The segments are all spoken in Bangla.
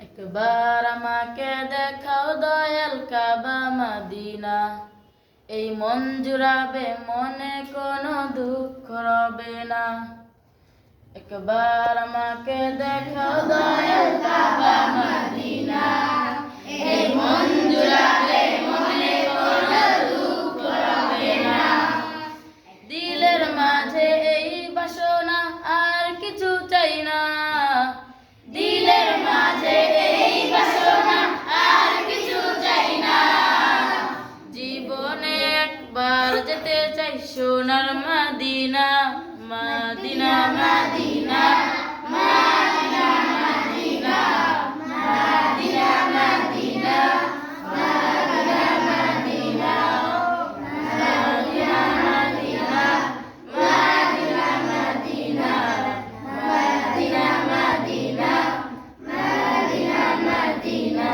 একবার আমাকে দেখাও দয়াল কাবা মদিনা, এই মন জুড়াবে মনে কোনো দুঃখ রবে না। একবার আমাকে দেখাও দয়াল কাবা মদিনা, এই মন জুড়াবে মনে কোনো দুঃখ রবে না। দিলের মাঝে এই বাসনা আর কিছু চাই না, দিলের মাঝে এই বাসনা আর কিছু চাই না। জীবনে একবার যেতে চাই সোনার Medina, Medina Medina Medina Medina Medina Medina Medina Medina Medina Medina Medina Medina Medina Medina Medina Medina.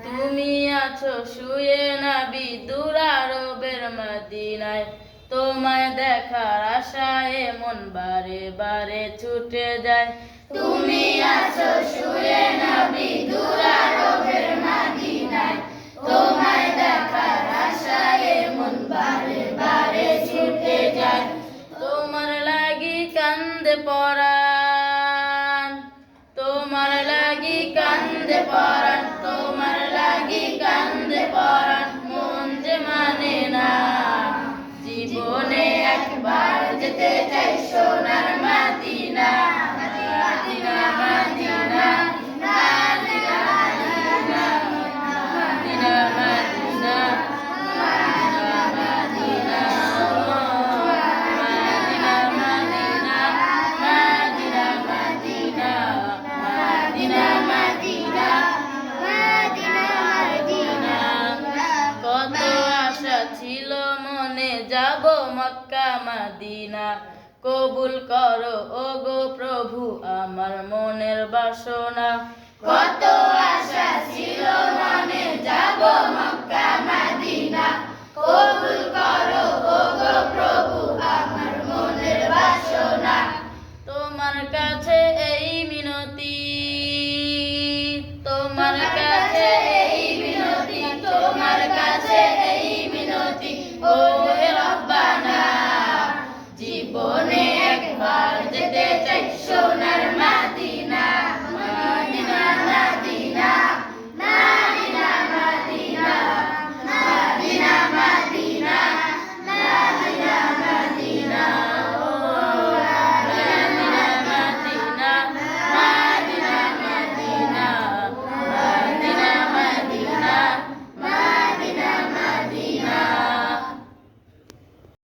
তুমি আছো শুয়ে নবী দূর আরবের মদিনায়, তোমায় দেখার আশায় মন বারে বারে ছুটে যায়। তুমি আছো শুয়ে নবী দূর আরবের মদিনায়, তোমায় দেখার আশায় মন বারে বারে ছুটে যায়। তোমার লাগি কান্দে পরাণ, তোমার লাগি কান্দে পরাণ, তোমার লাগি কান্দে পরাণ, মন যে মানে না। জীবনে একবার যেতে চাই সোনার Medina, Medina Medina Medina Medina Medina Medina Medina Medina Medina Medina Medina Medina Medina Medina. কত আশা ছিল মনে যাব মক্কা মদিনা, কবুল করো ওগো প্রভু আমার মনের বাসনা। কত আশা ছিল মনে যাব মক্কা মদিনা, কবুল করো ওগো প্রভু আমার মনের বাসনা। তোমার কাছে